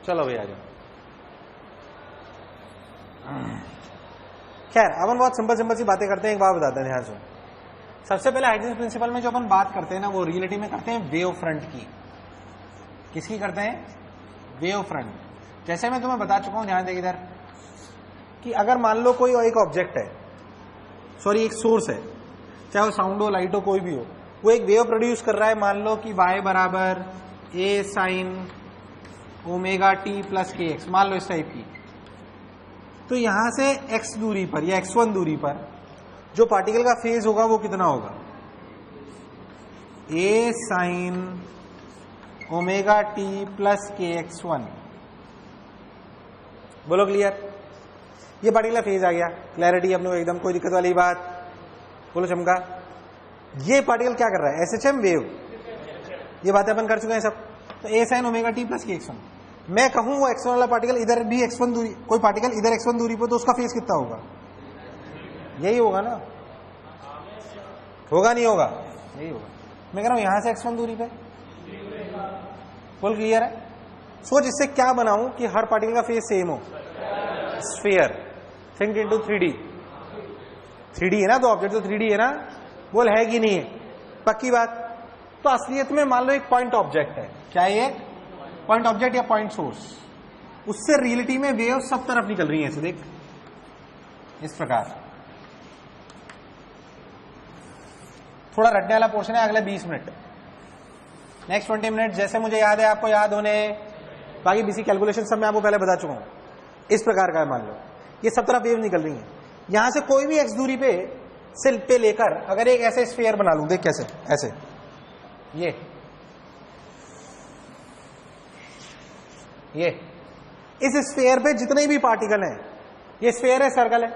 चलो भैया आ जाओ। खैर अपन बहुत सिंपल सिंपल सी बातें करते हैं, एक बात बताते हैं ध्यान से। सबसे पहले हाइजेंस प्रिंसिपल में जो अपन बात करते हैं ना, वो रियलिटी में करते हैं वेव फ्रंट की। किसकी करते हैं? Wave front. जैसे मैं तुम्हें बता चुका हूं, ध्यान दें इधर, कि अगर मान लो कोई एक ऑब्जेक्ट है, सॉरी एक सोर्स है, चाहे वो साउंड हो, लाइट हो, कोई भी हो, वो एक वेव प्रोड्यूस कर रहा है। मान लो कि y बराबर a sine omega T plus के एक्स, मान लो इस टाइप की। तो यहां से x दूरी पर या x1 दूरी पर जो पार्टिकल का फेज होगा वो कितना होगा? a sine omega T plus के x1। बोलो क्लियर? ये पार्टिकल का फेज आ गया, क्लैरिटी अपने को एकदम, कोई दिक्कत वाली बात? बोलो चमका। ये पार्टिकल क्या कर रहा है? SHM wave. ये बातें अपन कर चुके हैं सब। तो a sine omega T plus के x1, मैं कहूं वो x1 वाला पार्टिकल इधर भी x1 दूरी, कोई पार्टिकल इधर x1 दूरी पर, तो उसका फेज कितना होगा? यही होगा ना? होगा नहीं होगा? यही होगा। मैं कह रहा हूं यहां से x1 दूरी पे, फुल क्लियर है? सोच इससे क्या बनाऊं कि हर पार्टिकल का फेज सेम हो? Sphere. Think into 3D। 3D है ना, तो ऑब्जेक्ट तो 3D है ना? बोल है कि नहीं है? पक्की बात। तो असलियत में मान लो एक पॉइंट ऑब्जेक्ट है, क्या ये पॉइंट ऑब्जेक्ट या पॉइंट सोर्स, उससे रियलिटी में वेव सब तरफ निकल रही है। ऐसे देख, इस प्रकार। थोड़ा रटने वाला पोर्शन है, अगले 20 मिनट, नेक्स्ट 20 मिनट जैसे मुझे याद है आपको याद होने, बाकी बीसी कैलकुलेशन सब मैं आपको पहले बता चुका हूं। इस प्रकार का है, मान लो ये सब तरफ वेव निकल रही है। यहां से कोई भी एक्स दूरी पे लेकर अगर एक ऐसे स्फीयर बना लूं, देख कैसे, ऐसे ये इस स्फीयर पे जितने भी पार्टिकल हैं, ये स्फीयर है, सर्कल है,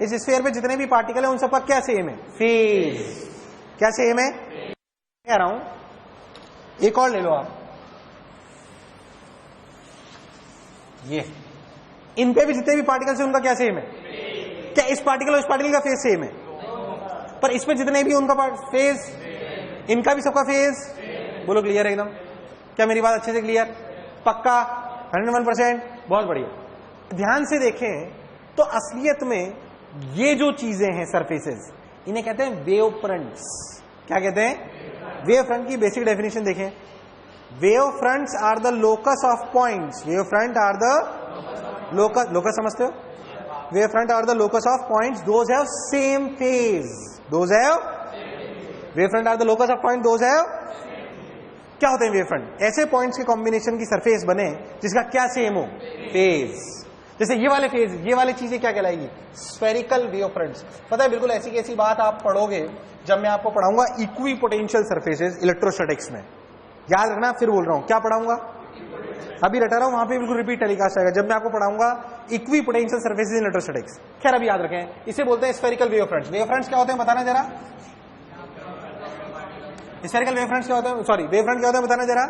इस स्फीयर पे जितने भी पार्टिकल हैं उन सबका क्या सेम है? फेज। क्या सेम है? कह रहा हूं एक और ले लो आप, ये इन पे भी जितने भी पार्टिकल्स हैं उनका क्या सेम है? क्या इस पार्टिकल और इस पार्टिकल का फेज सेम है? पर इसमें जितने भी उनका फेज, इनका भी सबका फेज। बोलो क्लियर है एकदम? क्या मेरी बात अच्छे से क्लियर? पक्का? 101%? बहुत बढ़िया। ध्यान से देखें तो असलियत में ये जो चीजें हैं सरफेसेस, इन्हें कहते हैं वेव फ्रंट्स। क्या कहते हैं? वेव फ्रंट की बेसिक डेफिनेशन देखें। Wave fronts are the locus of points. Wave front are the locus, locus समझते हो? Wave front are the locus of points those have same phase. Those have, wave front are the locus of point those have. क्या होते हैं wave front? ऐसे points के combination की surface बने जिसका क्या सेम हो? फेज। जैसे ये वाले फेज, ये वाली चीजें क्या कहलाएगी? Spherical wave fronts. पता है बिल्कुल ऐसी कैसी बात आप पढ़ोगे जब मैं आपको पढ़ाऊंगा इक्वी पोटेंशियल सरफेसेस इलेक्ट्रोस्टैटिक्स में। याद रखना, फिर बोल रहा हूं क्या पढ़ाऊंगा, अभी रटा रहा हूं, वहां पे बिल्कुल रिपीट टेलीकास्ट आएगा जब मैं आपको पढ़ाऊंगा equi potential surfaces in electrostatics. खैर अभी याद रखें, इसे बोलते हैं spherical wave fronts. Wave fronts क्या होते हैं बताना जरा? स्फेरिकल वेव फ्रंट्स क्या होते हैं? सॉरी, वेव फ्रंट क्या होते हैं बताना जरा?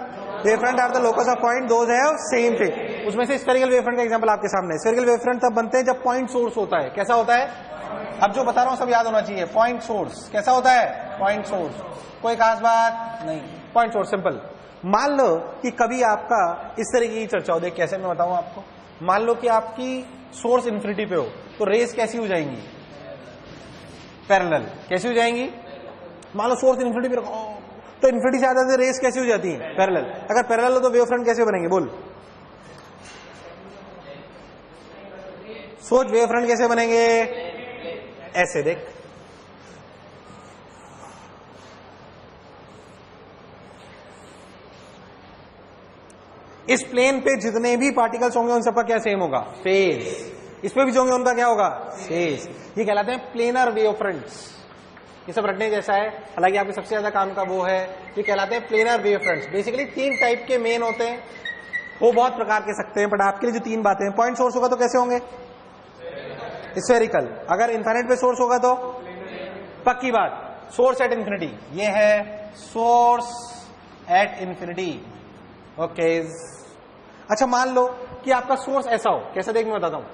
Wave front are the locus of point those have same phase. उसमें से स्फेरिकल वेव फ्रंट का एग्जांपल आपके सामने है। स्फेरिकल वेव फ्रंट तब बनते हैं जब पॉइंट सोर्स होता है। कैसा होता है? अब जो बता रहा हूं सब याद होना चाहिए। पॉइंट सोर्स कैसा होता है? Point source. कोई खास बात नहीं, पॉइंट सोर्स सिंपल। मान लो कि कभी आपका इस तरह की चर्चा हो, देख कैसे मैं बताऊं आपको। मान लो कि आपकी सोर्स इन्फिनिटी पे हो तो रेस कैसी हो जाएंगी? पैरेलल। कैसी हो जाएंगी? मान लो सोर्स इन्फिनिटी पे रखो तो इन्फिनिटी से आते रेस कैसी हो जाती है? पैरेलल। अगर पैरेलल हो तो वेव फ्रंट कैसे बनेंगे? बोल, सोच वेव फ्रंट कैसे बनेंगे? ऐसे देख, इस प्लेन पे जितने भी पार्टिकल्स होंगे उन सबका क्या सेम होगा? फेज। इस पे भी जो होंगे उनका क्या होगा? फेज। ये कहलाते हैं प्लेनर वेव फ्रंट्स। ये सब रटने जैसा है, हालांकि आपके सबसे ज्यादा काम का वो है, ये कहलाते हैं planar wave fronts. Basically 3 type के मेन होते हैं, वो बहुत प्रकार के सकते हैं, बट आपके लिए जो 3 बातें हैं, पॉइंट सोर्स होगा तो कैसे होंगे? स्फेरिकल। अगर इनफाइनाइट पे सोर्स होगा तो पक्की बात, सोर्स एट इन्फिनिटी। ये है सोर्स एट इन्फिनिटी। ओके। अच्छा मान लो कि आपका सोर्स ऐसा हो, कैसा देख मैं बताता हूं,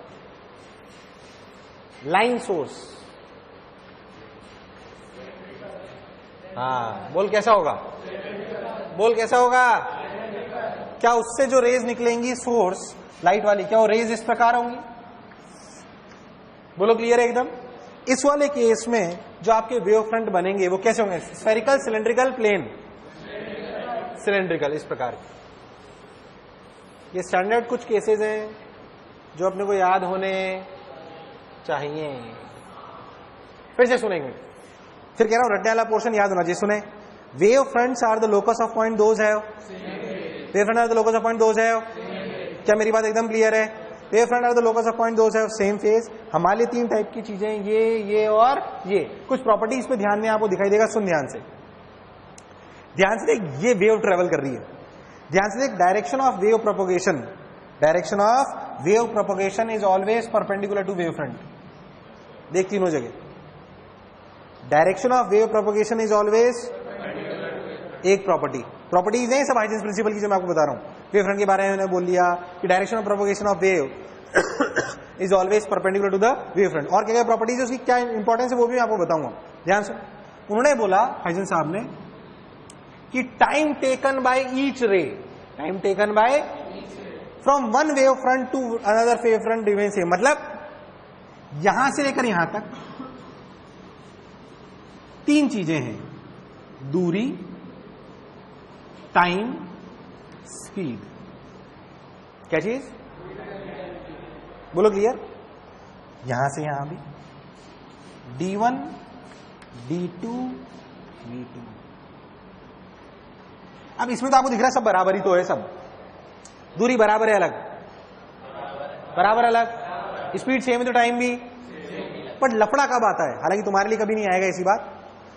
लाइन सोर्स। हाँ बोल कैसा होगा? बोल कैसा होगा? क्या उससे जो रेज निकलेंगी सोर्स लाइट वाली, क्या वो रेज इस प्रकार होंगी? बोलो क्लियर है एकदम? इस वाले केस में जो आपके वेव फ्रंट बनेंगे वो कैसे होंगे? Spherical, cylindrical, plane? सिलेंड्रिकल, इस प्रकार के। ये स्टैंडर्ड कुछ केसेस हैं जो अपने को याद होने चाहिए। फिर से सुनेंगे, फिर कह रहा हूं रटने वाला पोर्शन याद होना चाहिए। सुने, wave fronts are the locus of point those है, wave front are the locus of point those है। क्या मेरी बात एकदम क्लियर है? Wave front are the locus of point those है सेम फेज। हमारे लिए तीन टाइप की चीजें, ये और ये। कुछ प्रॉपर्टीज पे ध्यान में आपको दिखाई देगा, सुन ध्यान से, ध्यान से देख। ये वेव ट्रेवल कर रही है, ध्यान से देख। Direction of wave propagation, direction of wave propagation is always perpendicular to wave front. देख तीनों जगह, direction of wave propagation is always एक प्रॉपर्टीज है सब हाइजेंस प्रिंसिपल की जो मैं आपको बता रहा हूं। वेव फ्रंट के बारे में मैंने बोल लिया कि direction of propagation of wave is always perpendicular to the wave front. और क्या क्या प्रॉपर्टीज है उसकी, क्या इंपॉर्टेंस है, वो भी मैं आपको बताऊंगा। ध्यान से, उन्होंने बोला हाइजेंस साहब ने कि time taken by each ray, time taken by from one wave front to another wave front remain same. मतलब यहां से लेकर यहां तक तीन चीजें हैं, दूरी, टाइम, स्पीड। क्या चीज? बोलो क्लियर। यहां से यहां भी d1, d2, v2। अब इसमें तो आपको दिख रहा है सब बराबर ही तो है, सब दूरी बराबर है, अलग बराबर अलग, स्पीड सेम है तो टाइम भी। बट लफड़ा कब आता है? हालांकि तुम्हारे लिए कभी नहीं आएगा ऐसी बात,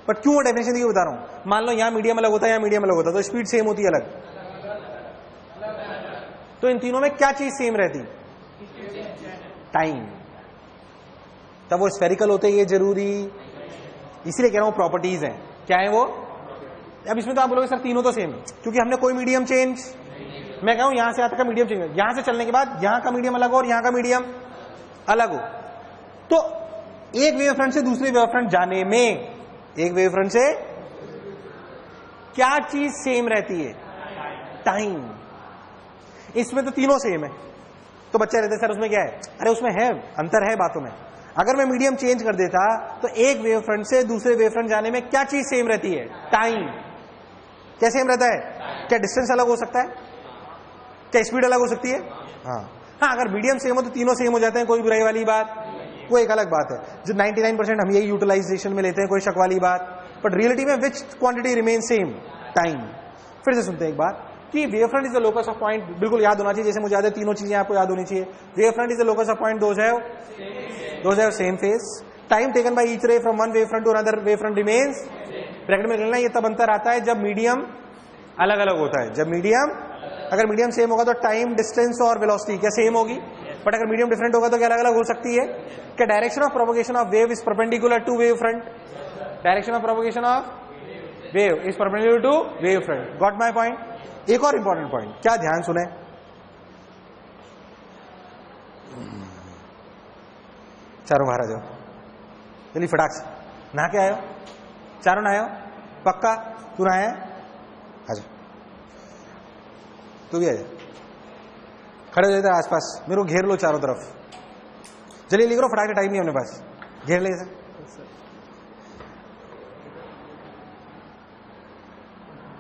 बट क्यों डेफिनेशन दी बता रहा हूं। मान लो यहां मीडियम अलग होता है, यहां मीडियम अलग होता है, तो स्पीड सेम होती है अलग। तो इन तीनों में क्या चीज सेम रहती? टाइम। तब वो स्फेरिकल होते, ये जरूरी, इसीलिए कह रहा हूं प्रॉपर्टीज हैं। क्या है वो? अब इसमें तो आप बोलोगे सर तीनों तो सेम, क्योंकि हमने कोई मीडियम चेंज, मैं कहूं यहां से यहां तक का मीडियम चेंज, यहां से चलने के बाद यहां का मीडियम अलग हो और यहां का मीडियम अलग हो, तो एक वेव फ्रंट से दूसरे वेव फ्रंट जाने में, एक वेव फ्रंट से क्या चीज सेम रहती है? टाइम। इसमें तो तीनों सेम है, तो बच्चे रहते सर उसमें क्या है? अरे उसमें है, अंतर है बातों में। अगर मैं मीडियम चेंज कर देता तो एक वेव फ्रंट से दूसरे वेव फ्रंट जाने में क्या चीज सेम रहती है? टाइम। क्या सेम रहता है? क्या डिस्टेंस अलग हो सकता है? क्या स्पीड अलग हो सकती है? हाँ, अगर मीडियम सेम हो तो तीनों सेम हो जाते हैं, कोई बुराई वाली बात, वो एक अलग बात है। जो 99% हम यही यूटिलाइजेशन में लेते हैं, कोई शक वाली बात। बट रियलिटी में विच क्वांटिटी रिमेन सेम? टाइम। फिर से सुनते हैं एक बार कि wave front is the locus of point, बिल्कुल याद होना चाहिए, जैसे मुझे याद है तीनों चीजें आपको याद होनी चाहिए। Wave front is the locus of point those have same phase. Time taken by each ray from one wave front to another wave front remains. Bracket में लिखना, ये तब अंतर आता है जब मीडियम अलग अलग होता है। जब मीडियम, अगर मीडियम सेम होगा तो टाइम, डिस्टेंस और वेलोसिटी क्या सेम होगी, बट अगर मीडियम डिफरेंट होगा तो क्या अलग अलग हो सकती है? क्या direction of propagation of wave is perpendicular to wave front, direction of propagation of wave is perpendicular to wave front. Got my point? एक और इंपॉर्टेंट पॉइंट, क्या ध्यान सुने, चारों बाहर आ जाओ चलिए फटाक से। नहा के आयो? चारों नहाए हो? पक्का? तू नहाया? आजा, तू भी आजा, खड़े हो जाते आसपास, मेरे को घेर लो चारों तरफ। चलिए लिख लो फटाक से, टाइम नहीं अपने पास, घेर ले सर।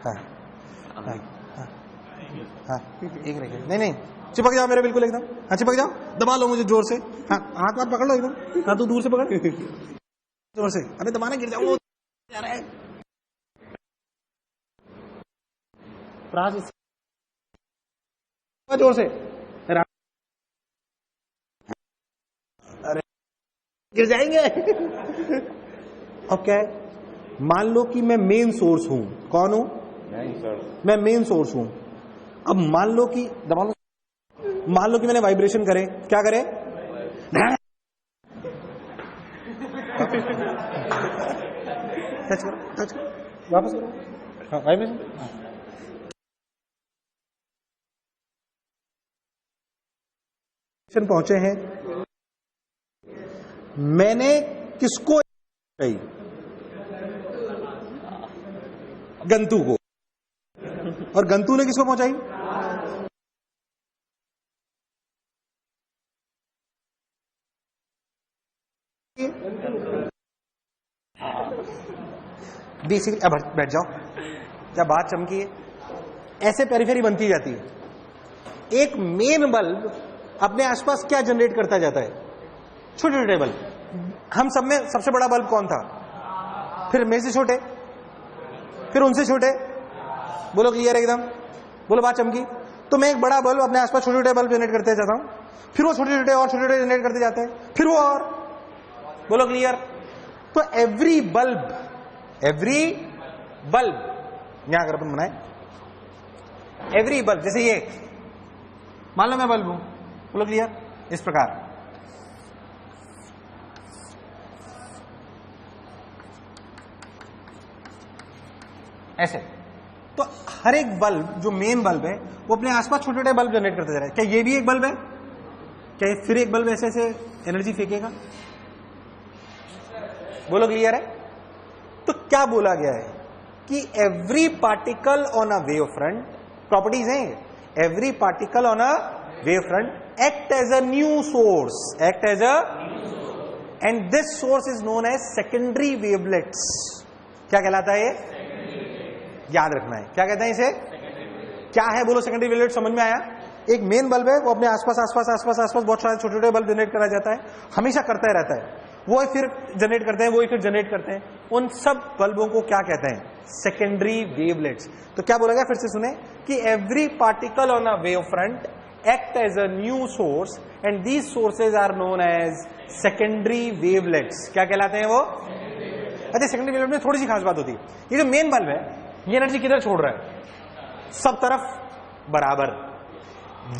हाँ हाँ हाँ हाँ, एक रखे, नहीं चिपक जाओ मेरे बिल्कुल एकदम। हाँ चिपक जाओ, दबा लो मुझे जोर से। हाँ हाथ हाथ पकड़ लो एकदम। हाँ तू दूर से पकड़ जोर से, अबे दबाना, गिर जाओ जा रहा है। जोर से, अरे गिर जाएंगे। अब क्या है, मान लो कि मैं मेन सोर्स हूं। कौन हूं? मैं मेन सोर्स हूं। अब मान लो कि दबा लो, मान लो कि मैंने वाइब्रेशन करे, क्या करे? टच करो, टच करो, वापस करो। हाँ वाइब्रेशन, पहुंचे हैं। मैंने किसको कही? गंतु को। और गंतु ने किसको पहुंचाई? बेसिकली, अब बैठ जाओ, जब बात चमकी है, ऐसे पेरिफेरी बनती जाती है। एक मेन बल्ब अपने आसपास क्या जनरेट करता जाता है? छोटे छोटे बल्ब। हम सब में सबसे बड़ा बल्ब कौन था? फिर मेरे से छोटे, फिर उनसे छोटे। बोलो क्लियर एकदम, बोलो बात चमकी। तो मैं एक बड़ा बल्ब अपने आसपास छोटे छोटे बल्ब जनरेट करते जाता हूं, फिर वो छोटे छोटे और छोटे छोटे जनरेट करते जाते हैं, फिर वो और। बोलो क्लियर। तो एवरी बल्ब यहां अगर अपन बनाए, एवरी बल्ब, जैसे ये मान लो मैं बल्ब हूं, बोलो क्लियर, इस प्रकार। ऐसे। तो हर एक बल्ब जो मेन बल्ब है वो अपने आसपास छोटे छोटे बल्ब जनरेट करते जा रहे हैं। क्या ये भी एक बल्ब है? क्या ये फिर एक बल्ब ऐसे ऐसे एनर्जी फेंकेगा? बोलो क्लियर है। तो क्या बोला गया है कि every particle on a wave front, properties हैं, every particle on a wave front act as a new source, act as a, and this source is known as secondary wavelets. क्या कहलाता है ये? याद रखना है, क्या कहते हैं इसे? क्या है? बोलो सेकेंडरी वेवलेट। समझ में आया? एक मेन बल्ब है, वो अपने आसपास आसपास आसपास आसपास बहुत सारे छोटे छोटे बल्ब जनरेट करा जाता है, हमेशा करता ही रहता है, वो ही फिर जनरेट करते हैं, वो ही फिर जनरेट करते हैं। उन सब बल्बों को क्या कहते हैं? Secondary wavelets. तो क्या बोला गया, फिर से सुने, कि every particle on a wave front act as a new source and these sources are known as secondary wavelets. क्या कहलाते हैं वो? अच्छा, सेकेंडरी वेवलेट में थोड़ी सी खास बात होती है। ये जो मेन बल्ब है, ये एनर्जी किधर छोड़ रहा है? सब तरफ बराबर।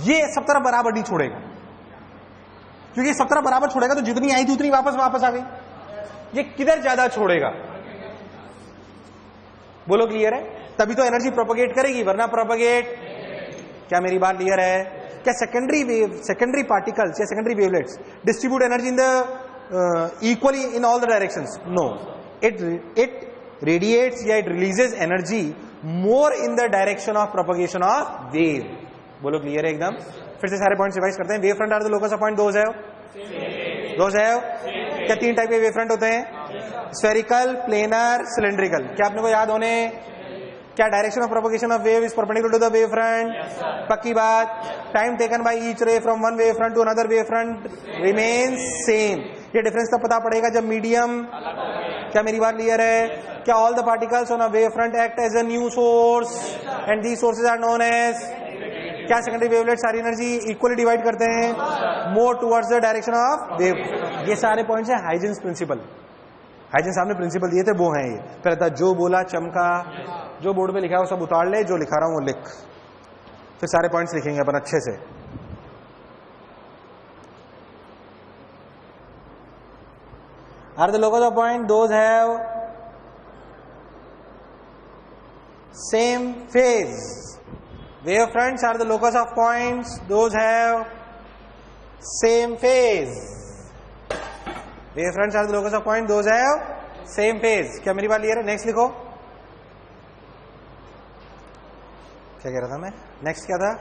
ये सब तरफ बराबर नहीं छोड़ेगा, क्योंकि सब तरफ बराबर छोड़ेगा तो जितनी आई थी उतनी वापस आ गई। ये किधर ज्यादा छोड़ेगा? बोलो क्लियर है। तभी तो एनर्जी प्रोपगेट करेगी, वरना प्रोपगेट, क्या मेरी बात क्लियर है? क्या सेकेंडरी पार्टिकल्स या secondary wavelets distribute energy in the equally in all the directions? No, it radiates या it releases energy more in the direction of propagation of wave. बोलो क्लियर है एकदम। फिर से सारे पॉइंट्स रिवाइज करते हैं। Wave front are the locus of point, those है। क्या तीन टाइप के वेव फ्रंट होते हैं? Spherical, planar, cylindrical. क्या अपने को याद होने? क्या direction of propagation of wave is perpendicular to the wave front? पक्की बात। Time taken by each ray from one wave front to another wave front remains same. ये डिफरेंस तब पता पड़ेगा जब मीडियम, क्या मेरी बात क्लियर है? क्या all the particles on a wave front act as a new source and these sources are known as, क्या सेकेंडरी वेवलेट सारी एनर्जी इक्वली डिवाइड करते हैं more towards the direction of wave. ये सारे पॉइंट्स है Huygens principal. Huygens साहब ने principal दिए थे, वो हैं ये। पहले था जो बोला चमका, जो बोर्ड पे लिखा है वो सब उतार ले, जो लिखा रहा हूं वो लिख, फिर सारे पॉइंट्स लिखेंगे अपन अच्छे से। Are the locus of point those have same phase. Wave fronts are the locus of points, those have same phase. Wave fronts are the locus of points, those have same phase. क्या मेरी बात clear है? Next लिखो। क्या कह रहा था मैं? नेक्स्ट क्या था?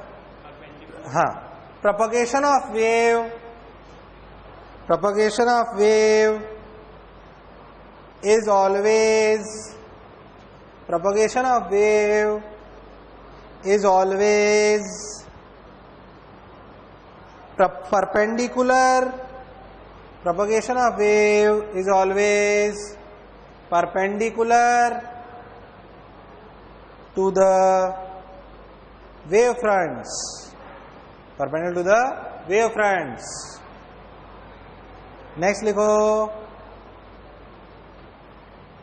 हाँ, propagation of wave is always perpendicular. Propagation of wave is always perpendicular to the wave fronts. Perpendicular to the wave fronts. Next लिखो,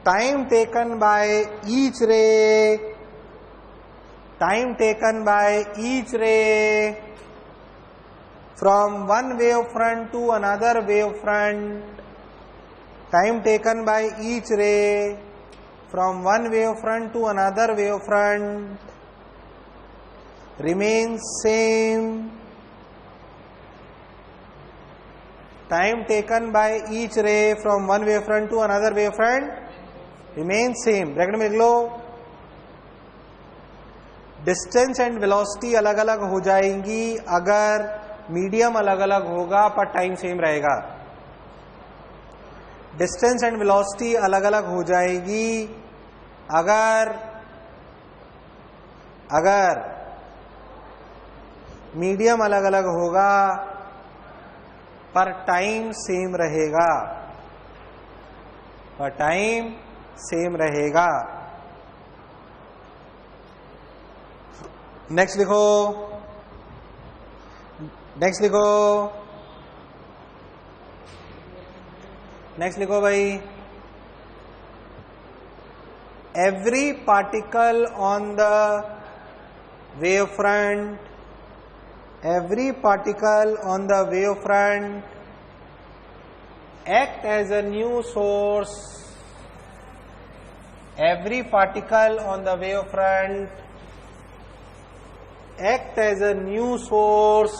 time taken by each ray from one wave front to another wave front, time taken by each ray from one wave front to another wave front remains same. Time taken by each ray from one wave front to another wave front remains same. Bracket में लिख लो, distance and velocity अलग अलग हो जाएंगी अगर medium अलग अलग होगा पर टाइम सेम रहेगा। डिस्टेंस एंड वेलोसिटी अलग अलग हो जाएगी अगर मीडियम अलग अलग होगा पर टाइम सेम रहेगा, नेक्स्ट लिखो भाई, every particle on the wavefront act as a new source. Every particle on the wavefront act as a new source,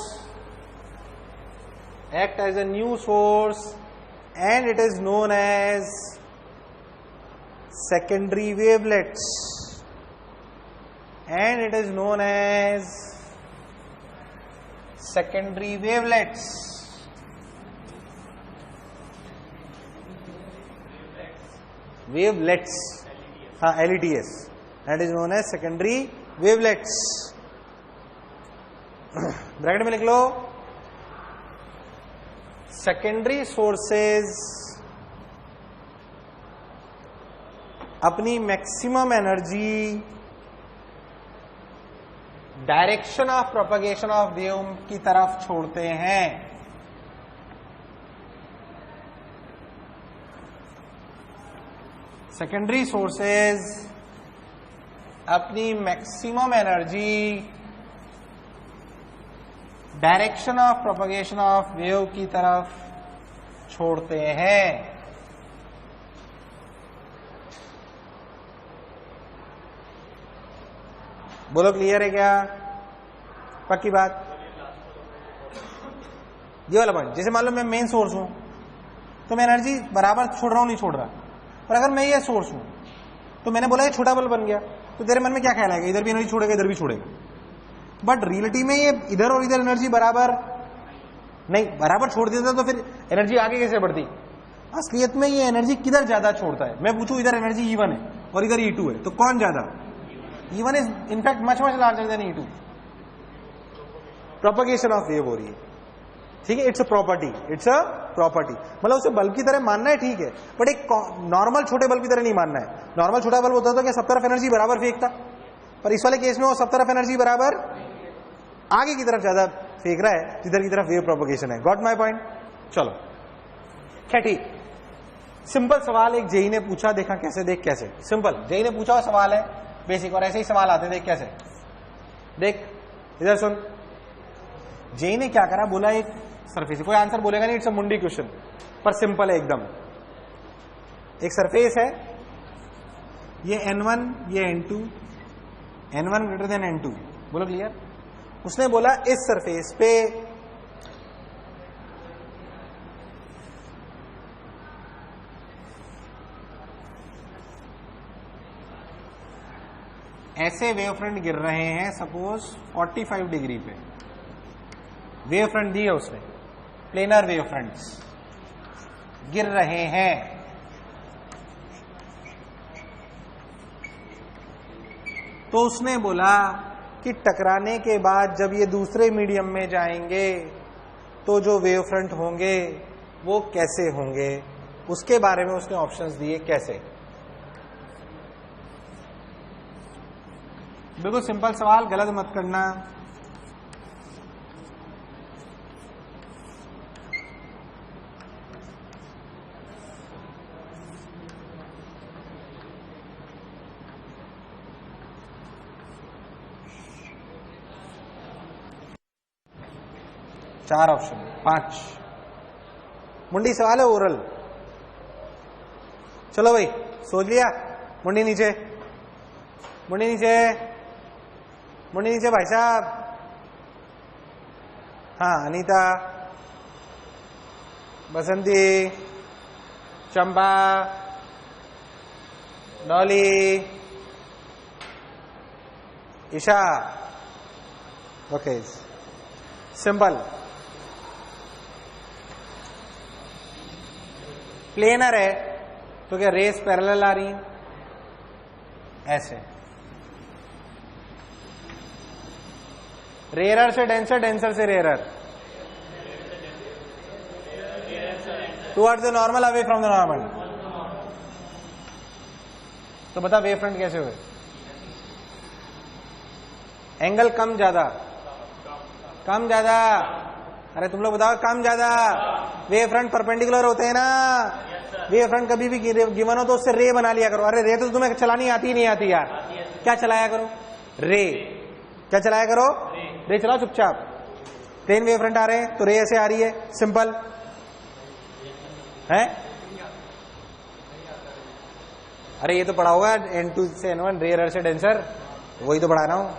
and it is known as secondary wavelets. हाँ, LEDs, that is known as secondary wavelets. Bracket में लिख लो, secondary sources अपनी maximum energy direction of propagation of wave की तरफ छोड़ते हैं। Secondary sources अपनी maximum energy direction of propagation of wave की तरफ छोड़ते हैं। बोलो, क्लियर है क्या? पक्की बात? ये वाला पॉइंट, जैसे मान लो मैं मेन सोर्स हूं तो मैं एनर्जी बराबर छोड़ रहा हूं, नहीं छोड़ रहा। पर अगर मैं ये सोर्स हूं तो मैंने बोला ये छोटा बल्ब बन गया, तो तेरे मन में क्या ख्याल आएगा? इधर भी एनर्जी छोड़ेगा, इधर भी छोड़ेगा। बट रियलिटी में ये इधर और इधर एनर्जी बराबर नहीं, बराबर छोड़ देता तो फिर एनर्जी आगे कैसे बढ़ती? असलियत में ये एनर्जी किधर ज्यादा छोड़ता है? मैं पूछूं, इधर एनर्जी E1 है और इधर E2 है, तो कौन ज्यादा? E1 is in fact much larger than E2। Propagation of wave हो रही है, ठीक है। इट्स अ प्रॉपर्टी, मतलब उसे बल्ब की तरह मानना है, ठीक है, बट एक नॉर्मल छोटे बल्ब की तरह नहीं मानना है। नॉर्मल छोटा बल्ब होता तो क्या सब तरफ एनर्जी बराबर फेंकता? पर इस वाले केस में वो सब तरफ एनर्जी बराबर आगे की तरफ ज्यादा फेंक रहा है, जिधर की तरफ वेव प्रोपगेशन है। Got my point? चलो क्या, ठीक। सिंपल सवाल एक जेई ने पूछा, देखा कैसे, देख कैसे। सिंपल जेई ने पूछा हुआ सवाल है, बेसिक, और ऐसे ही सवाल आते हैं, देख कैसे। देख इधर सुन, जेई ने क्या करा, बोला एक सरफेस, कोई आंसर बोलेगा नहीं, इट्स अ मुंडी क्वेश्चन, पर सिंपल है एकदम। एक सरफेस है, ये N1, ये N2, N1 greater than N2, बोलो क्लियर। उसने बोला इस सरफेस पे ऐसे वेव फ्रंट गिर रहे हैं, सपोज 45 डिग्री पे वेव फ्रंट दी है उसने, प्लेनर वेव फ्रंट्स गिर रहे हैं। तो उसने बोला कि टकराने के बाद जब ये दूसरे मीडियम में जाएंगे तो जो वेव फ्रंट होंगे वो कैसे होंगे, उसके बारे में उसने ऑप्शंस दिए। कैसे? बिल्कुल सिंपल सवाल, गलत मत करना। चार ऑप्शन, 5 मुंडी सवाल है, ओरल। चलो भाई, सोच लिया? मुंडी नीचे, मुंडी नीचे, मुंडी नीचे भाई साहब। हाँ, Anita, Basanti, Champa, Dolly, Isha. Okay, simple. Planar है तो क्या रेस पैरेलल आ रही है? ऐसे, रेयरर से डेंसर, डेंसर से rarer, towards the normal, away from the normal. तो बता वेव फ्रंट कैसे हुए? एंगल कम ज्यादा, कम ज्यादा, अरे तुम लोग बताओ कम ज्यादा। वेव फ्रंट परपेंडिकुलर होते हैं ना, वेव फ्रंट कभी भी गिवन हो तो उससे रे बना लिया करो। अरे रे तो तुम्हें चलानी आती ही नहीं आती यार, क्या चलाया करो? रे, क्या चलाया करो? रे चलाओ चुपचाप। प्लेन वेव फ्रंट आ रहे हैं तो रे ऐसे आ रही है, सिंपल है। अरे ये तो पढ़ा होगा N2 से N1, रेयर से डेंसर, वही तो पढ़ा रहा हूं।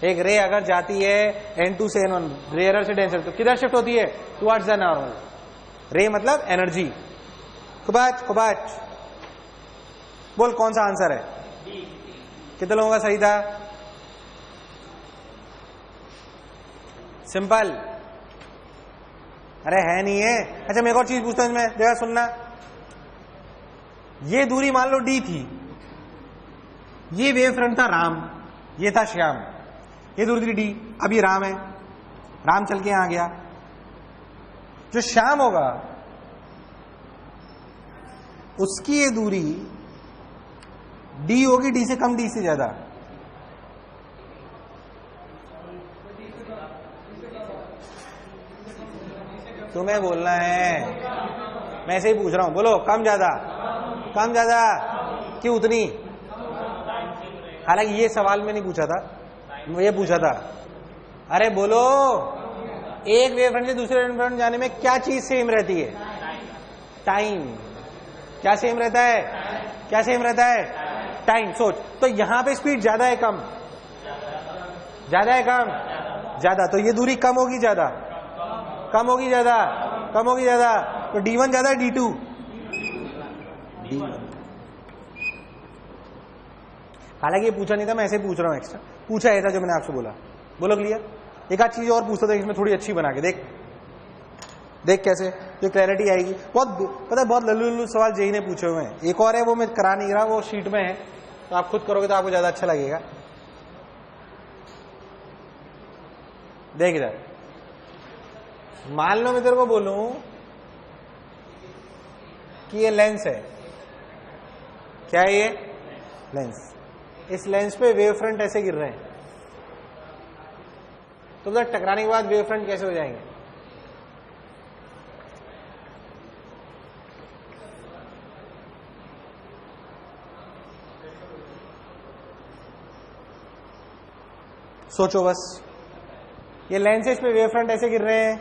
एक रे अगर जाती है N2 से N1, रेयर से डेंसर, तो किधर शिफ्ट होती है? Towards the normal. रे मतलब एनर्जी। खुबाच खुबाच बोल कौन सा आंसर है? कितने लोगों का सही था? सिंपल। अरे है नहीं है। अच्छा मैं एक और चीज पूछता हूं इसमें, देखा सुनना। ये दूरी मान लो d थी, ये वेव फ्रंट था राम, ये था श्याम, ये दूरी थी d। अब ये राम है, राम चल के यहां गया, जो श्याम होगा उसकी ये दूरी d होगी, d से कम, d से ज्यादा। तुम्हें बोलना है, मैं ऐसे ही पूछ रहा हूं, बोलो कम ज्यादा, कम ज्यादा, क्यों उतनी? हालांकि ये सवाल में नहीं पूछा था, ये पूछा था। अरे बोलो, एक वेव फ्रंट से दूसरे वेव फ्रंट जाने में क्या चीज सेम रहती है? टाइम। क्या सेम रहता है? क्या सेम रहता है? टाइम। सोच, तो यहां पे स्पीड ज्यादा है कम? ज्यादा है कम? ज्यादा। तो ये दूरी कम होगी ज्यादा? कम होगी ज्यादा? कम होगी ज्यादा। तो d1 ज्यादा है d2? d1। हालांकि ये पूछा नहीं था, मैं ऐसे पूछ रहा हूं एक्स्ट्रा, पूछा है था जो मैंने आपसे बोला। बोलो क्लियर? एक आध चीज और पूछता था इसमें थोड़ी अच्छी बना के देख, देख कैसे जो क्लैरिटी आएगी। बहुत पता है, बहुत लल्लू लल्लू सवाल जेई ने पूछे हुए हैं। एक और है, वो मैं करा नहीं रहा, वो शीट में है, तो आप खुद करोगे तो आपको ज्यादा अच्छा लगेगा। देख इधर, मान लो मैं तेरे को बोलूं कि ये लेंस है। क्या है ये? लेंस। इस लेंस पे वेव फ्रंट ऐसे गिर रहे हैं, तो बता टकराने के बाद वेव फ्रंट कैसे हो जाएंगे? सोचो बस, ये लेंसेज पे वेव फ्रंट ऐसे गिर रहे हैं,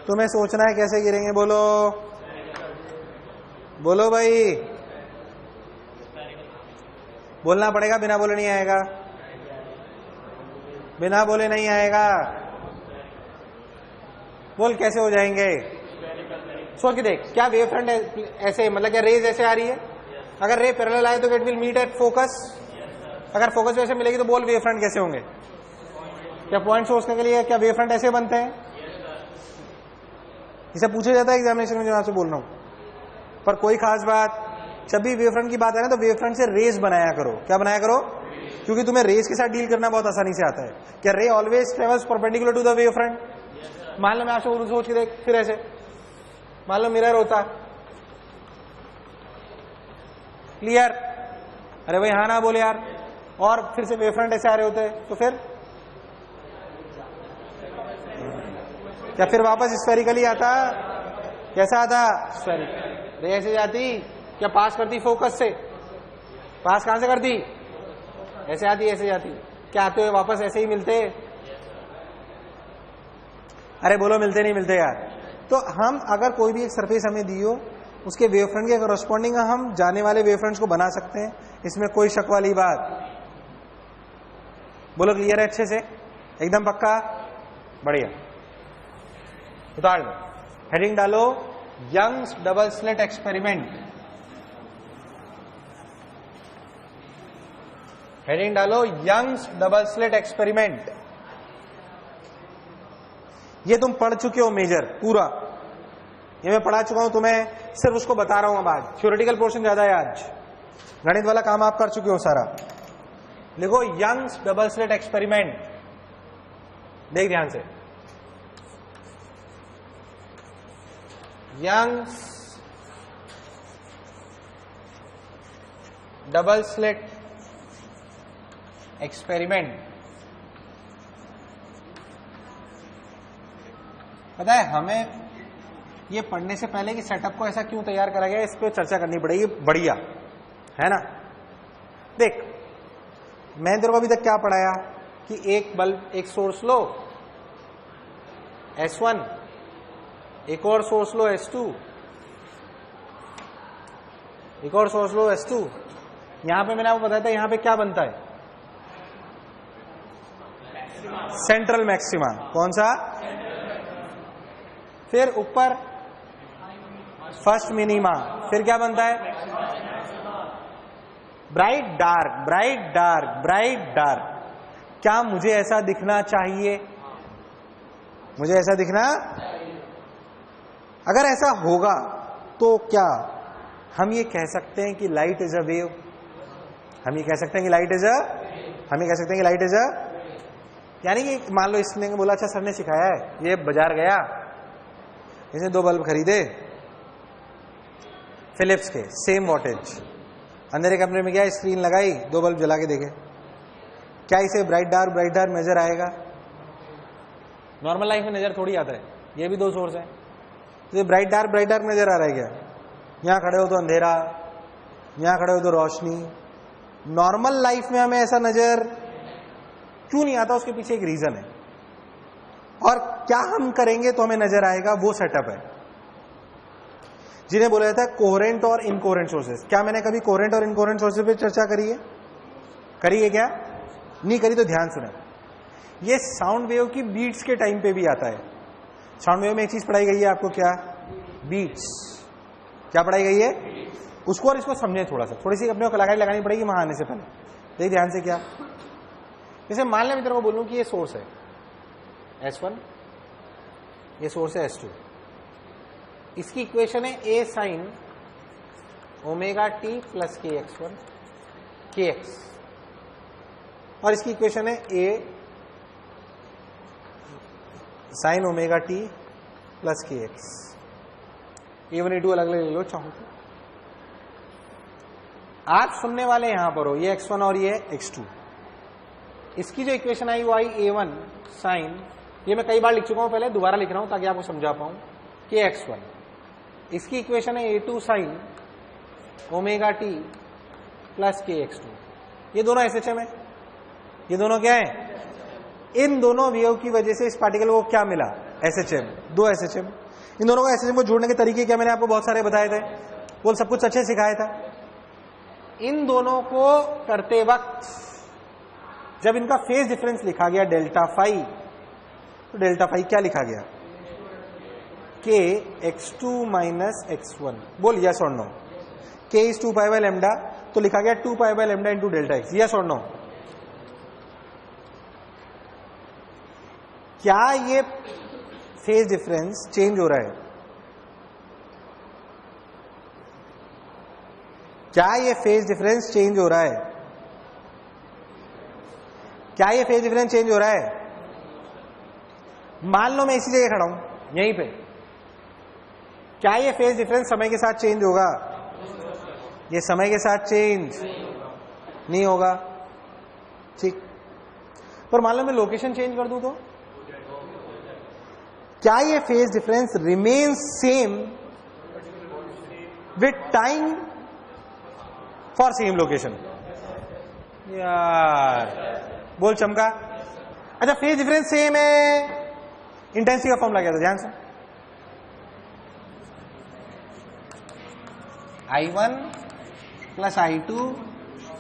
तुम्हें सोचना है कैसे गिरेंगे। बोलो बोलो भाई, बोलना पड़ेगा, बिना बोले नहीं आएगा, बिना बोले नहीं आएगा। बोल कैसे हो जाएंगे? सोच के देख, क्या वेव फ्रंट ऐसे, मतलब क्या रेज ऐसे आ रही है? अगर रे पैरेलल आए तो it will meet at focus. अगर फोकस वैसे मिलेगी तो बोल वेव फ्रंट कैसे होंगे? क्या पॉइंट सोचने के लिए क्या वेव फ्रंट ऐसे बनते हैं? इसे पूछा जाता है एग्जामिनेशन में, जो आपसे बोल रहा हूं। पर कोई खास बात, जब भी वेव फ्रंट की बात है ना, तो वेव फ्रंट से रेज बनाया करो। क्या बनाया करो? क्योंकि तुम्हें रेज के साथ डील करना बहुत आसानी से आता है। क्या ray always travels perpendicular to the wave front? मान लो मैं आपसे बोलूं, सोच के देख फिर ऐसे, मान लो मिरर होता, क्लियर? अरे भाई हाँ ना बोले यार। और फिर से वेव फ्रंट ऐसे आ रहे होते तो फिर क्या फिर वापस स्फेरिकली आता? कैसा आता? स्फेरिकल। रे ऐसे जाती, क्या पास करती फोकस से? पास कहां से करती? ऐसे आती, ऐसे जाती। क्या आते हुए वापस ऐसे ही मिलते? अरे बोलो मिलते नहीं मिलते यार। तो हम अगर कोई भी एक सरफेस हमें दी हो, उसके वेव फ्रंट के कॉरस्पॉन्डिंग हम जाने वाले वेव फ्रंट्स को बना सकते हैं, इसमें कोई शक वाली बात। बोलो क्लियर है अच्छे से? एकदम पक्का? बढ़िया। उतार दो, हेडिंग डालो Young's double slit experiment. Heading डालो यंग्स डबल स्लिट एक्सपेरिमेंट। ये तुम पढ़ चुके हो मेजर पूरा, ये मैं पढ़ा चुका हूं तुम्हें, सिर्फ उसको बता रहा हूं। अब आज थ्योरेटिकल पोर्शन ज्यादा है आज। गणित वाला काम आप कर चुके हो सारा। लिखो यंग्स डबल स्लिट एक्सपेरिमेंट। देख ध्यान से, यंग्स डबल स्लिट एक्सपेरिमेंट। पता है हमें ये पढ़ने से पहले कि सेटअप को ऐसा क्यों तैयार करा गया, इस पर चर्चा करनी पड़ेगी, बढ़िया है ना। देख मैंने तेरे को अभी तक क्या पढ़ाया कि एक बल्ब, एक सोर्स लो S1, एक और सोर्स लो S2, एक और सोर्स लो S2। यहां पे मैंने आपको बताया था यहां पे क्या बनता है, सेंट्रल मैक्सिमा। कौन सा? फिर ऊपर फर्स्ट मिनिमा। फिर क्या बनता है? Bright dark, bright dark, bright dark. क्या मुझे ऐसा दिखना चाहिए? मुझे ऐसा दिखना, अगर ऐसा होगा तो क्या हम ये कह सकते हैं कि लाइट इज अ वेव? हम ये कह सकते हैं कि लाइट इज अ, हम ये कह सकते हैं कि लाइट इज अ, यानी कि मान लो इसने बोला अच्छा सर ने सिखाया है, ये बाजार गया, इसने 2 बल्ब खरीदे फिलिप्स के, सेम वॉटेज, अंधेरे कमरे में गया, स्क्रीन लगाई, 2 बल्ब जला के देखे, क्या इसे ब्राइट डार्क नजर आएगा? नॉर्मल लाइफ में नजर थोड़ी आता है, ये भी 2 सोर्स है, तो ब्राइट डार्क नजर आ रहा है क्या? यहां खड़े हो तो अंधेरा, यहां खड़े हो तो रोशनी। नॉर्मल लाइफ में हमें ऐसा नजर क्यों नहीं आता? उसके पीछे एक रीजन है, और क्या हम करेंगे तो हमें नजर आएगा, वो सेटअप है जिन्हें बोला जाता है कोहेरेंट और इनकोहेरेंट सोर्सेस। क्या मैंने कभी कोहेरेंट और इनकोहेरेंट सोर्सेस पे चर्चा करी है? करी है क्या? नहीं करी तो ध्यान सुने। ये साउंड वेव की बीट्स के टाइम पे भी आता है। साउंड वेव में एक चीज पढ़ाई गई है आपको, क्या? बीट्स। क्या पढ़ाई गई है? उसको और इसको समझें थोड़ा सा, थोड़ी सी अपने को कलाकारी लगानी पड़ेगी वहां आने से पहले। देख ध्यान से, क्या जैसे मान लें मैं तेरे को बोलूं कि ये सोर्स है S1, ये सोर्स है S2, इसकी इक्वेशन है A sin omega T plus KX1 KX, और इसकी इक्वेशन है A sin omega T plus KX। A1 A2 अलग अलग ले लो चाहो तो। आप सुनने वाले यहां पर हो, ये X1 और ये X2। इसकी जो इक्वेशन आई वो आई A1 sin, ये मैं कई बार लिख चुका हूं, पहले दोबारा लिख रहा हूं ताकि आपको समझा पाऊं, KX1। इसकी इक्वेशन है A2 sin omega T plus KX2। ये दोनों SHM है, ये दोनों क्या है? इन दोनों वेव की वजह से इस पार्टिकल को क्या मिला? SHM, 2 SHM। इन दोनों को SHM को जोड़ने के तरीके क्या मैंने आपको बहुत सारे बताए थे, वो सब कुछ अच्छे सिखाया था। इन दोनों को करते वक्त जब इनका फेज डिफरेंस लिखा गया डेल्टा फाई, तो डेल्टा फाई क्या लिखा गया? KX2 minus X1। बोल यस और no. K is 2 pi by lambda, तो लिखा गया 2 pi by lambda into delta X. Yes और नो? क्या ये फेज डिफरेंस चेंज हो रहा है? क्या ये फेज डिफरेंस चेंज हो रहा है? क्या ये फेज डिफरेंस चेंज हो रहा है? मान लो मैं इसी जगह खड़ा हूं यहीं पे, क्या ये फेज डिफरेंस समय के साथ चेंज होगा? ये समय के साथ चेंज नहीं होगा, ठीक। पर मान लो मैं लोकेशन चेंज कर दूं तो क्या ये phase difference remains same with time for same location? यार बोल चमका। अच्छा फेज डिफरेंस सेम है, इंटेंसिटी का फॉर्मूला क्या था? ध्यान से, I1 plus I2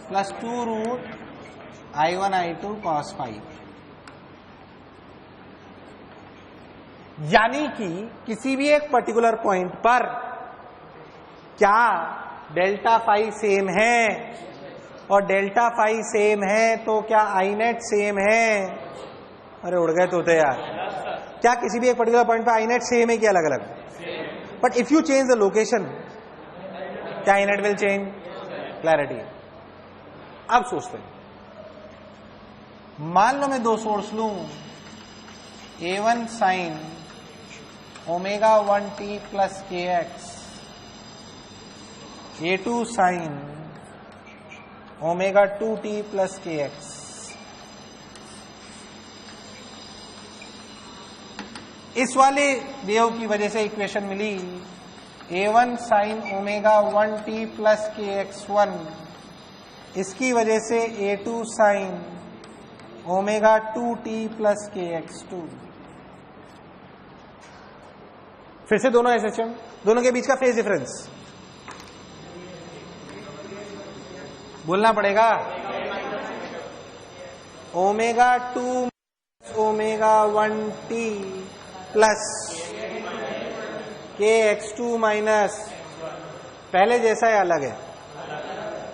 plus 2 root I1 I2 cos phi. यानी कि किसी भी एक पर्टिकुलर पॉइंट पर क्या डेल्टा फाई सेम है, और डेल्टा फाई सेम है तो क्या आई नेट सेम है? अरे उड़ गए तोते यार। क्या किसी भी एक पर्टिकुलर पॉइंट पर आई नेट सेम है कि अलग अलग? But if you change the location, क्या आई नेट विल चेंज? क्लैरिटी है। अब सोचते हैं, मान लो मैं दो सोर्स लूं, A1 sine omega 1t plus kx, A2 sine omega 2t plus kx। इस वाले वेव की वजह से इक्वेशन मिली A1 sine omega 1t plus kx1, इसकी वजह से A2 sine omega 2t plus kx2। फिर से दोनों SHM, दोनों के बीच का फेज डिफरेंस बोलना पड़ेगा, omega 2 omega 1t plus kx2 minus, पहले जैसा है अलग है।